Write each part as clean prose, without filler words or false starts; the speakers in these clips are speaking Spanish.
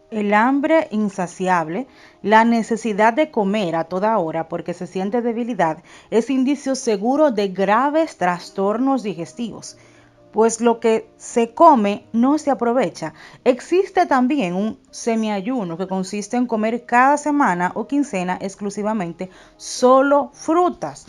El hambre insaciable, la necesidad de comer a toda hora porque se siente debilidad, es indicio seguro de graves trastornos digestivos, pues lo que se come no se aprovecha. Existe también un semiayuno que consiste en comer cada semana o quincena exclusivamente solo frutas,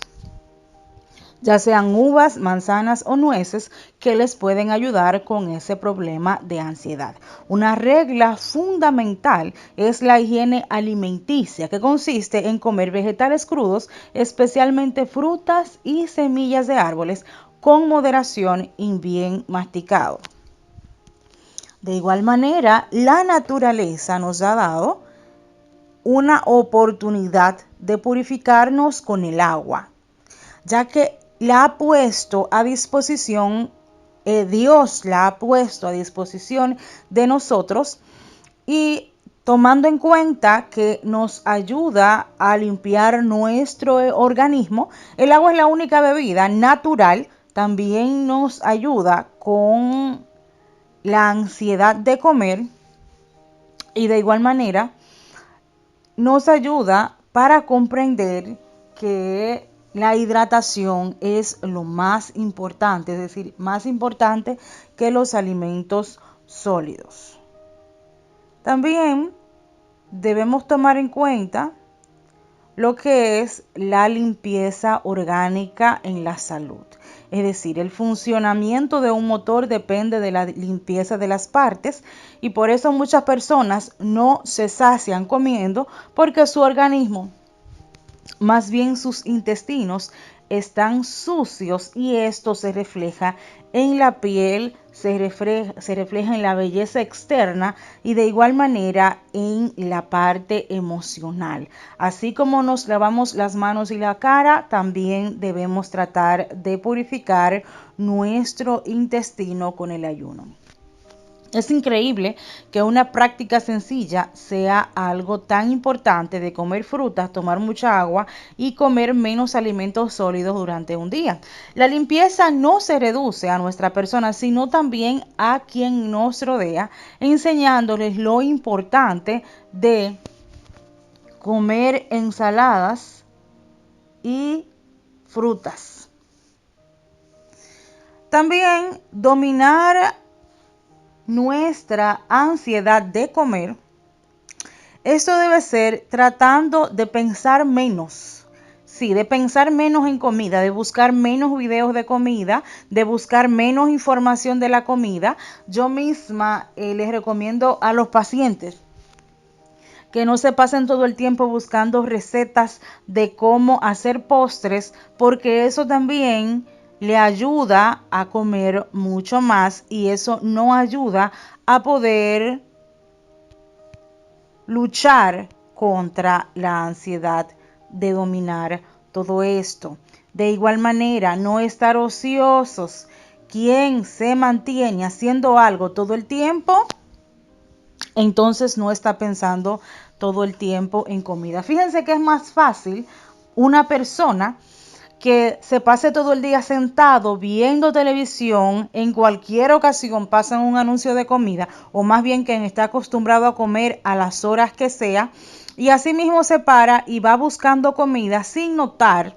ya sean uvas, manzanas o nueces, que les pueden ayudar con ese problema de ansiedad. Una regla fundamental es la higiene alimenticia, que consiste en comer vegetales crudos, especialmente frutas y semillas de árboles, con moderación y bien masticado. De igual manera, la naturaleza nos ha dado una oportunidad de purificarnos con el agua, ya que la ha puesto a disposición, Dios la ha puesto a disposición de nosotros, y tomando en cuenta que nos ayuda a limpiar nuestro organismo, el agua es la única bebida natural, también nos ayuda con la ansiedad de comer y de igual manera nos ayuda para comprender que la hidratación es lo más importante, es decir, más importante que los alimentos sólidos. También debemos tomar en cuenta lo que es la limpieza orgánica en la salud. Es decir, el funcionamiento de un motor depende de la limpieza de las partes, y por eso muchas personas no se sacian comiendo, porque su organismo, más bien sus intestinos, están sucios, y esto se refleja en la piel, se refleja en la belleza externa y de igual manera en la parte emocional. Así como nos lavamos las manos y la cara, también debemos tratar de purificar nuestro intestino con el ayuno. Es increíble que una práctica sencilla sea algo tan importante de comer frutas, tomar mucha agua y comer menos alimentos sólidos durante un día. La limpieza no se reduce a nuestra persona, sino también a quien nos rodea, enseñándoles lo importante de comer ensaladas y frutas. También dominar nuestra ansiedad de comer. Esto debe ser tratando de pensar menos. Sí, de pensar menos en comida, de buscar menos videos de comida, de buscar menos información de la comida. Yo misma les recomiendo a los pacientes que no se pasen todo el tiempo buscando recetas de cómo hacer postres, porque eso también le ayuda a comer mucho más, y eso no ayuda a poder luchar contra la ansiedad, de dominar todo esto. De igual manera, no estar ociosos. Quien se mantiene haciendo algo todo el tiempo, entonces no está pensando todo el tiempo en comida. Fíjense que es más fácil una persona que se pase todo el día sentado viendo televisión, en cualquier ocasión pasan un anuncio de comida, o más bien quien está acostumbrado a comer a las horas que sea, y así mismo se para y va buscando comida sin notar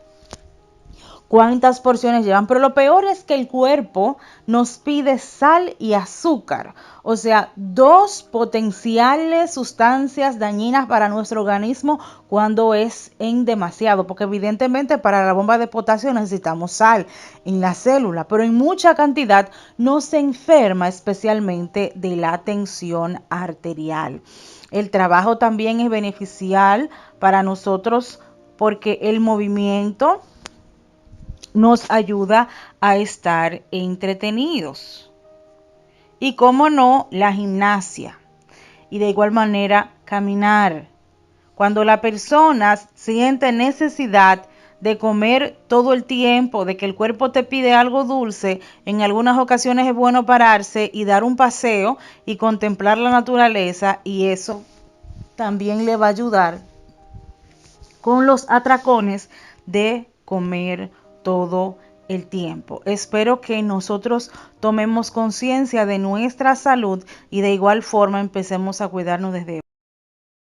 cuántas porciones llevan. Pero lo peor es que el cuerpo nos pide sal y azúcar, o sea, dos potenciales sustancias dañinas para nuestro organismo cuando es en demasiado, porque evidentemente para la bomba de potasio necesitamos sal en la célula, pero en mucha cantidad nos enferma, especialmente de la tensión arterial. El trabajo también es beneficial para nosotros porque el movimiento nos ayuda a estar entretenidos. Y cómo no, la gimnasia. Y de igual manera, caminar. Cuando la persona siente necesidad de comer todo el tiempo, de que el cuerpo te pide algo dulce, en algunas ocasiones es bueno pararse y dar un paseo y contemplar la naturaleza, y eso también le va a ayudar con los atracones de comer todo el tiempo. Espero que nosotros tomemos conciencia de nuestra salud y de igual forma empecemos a cuidarnos desde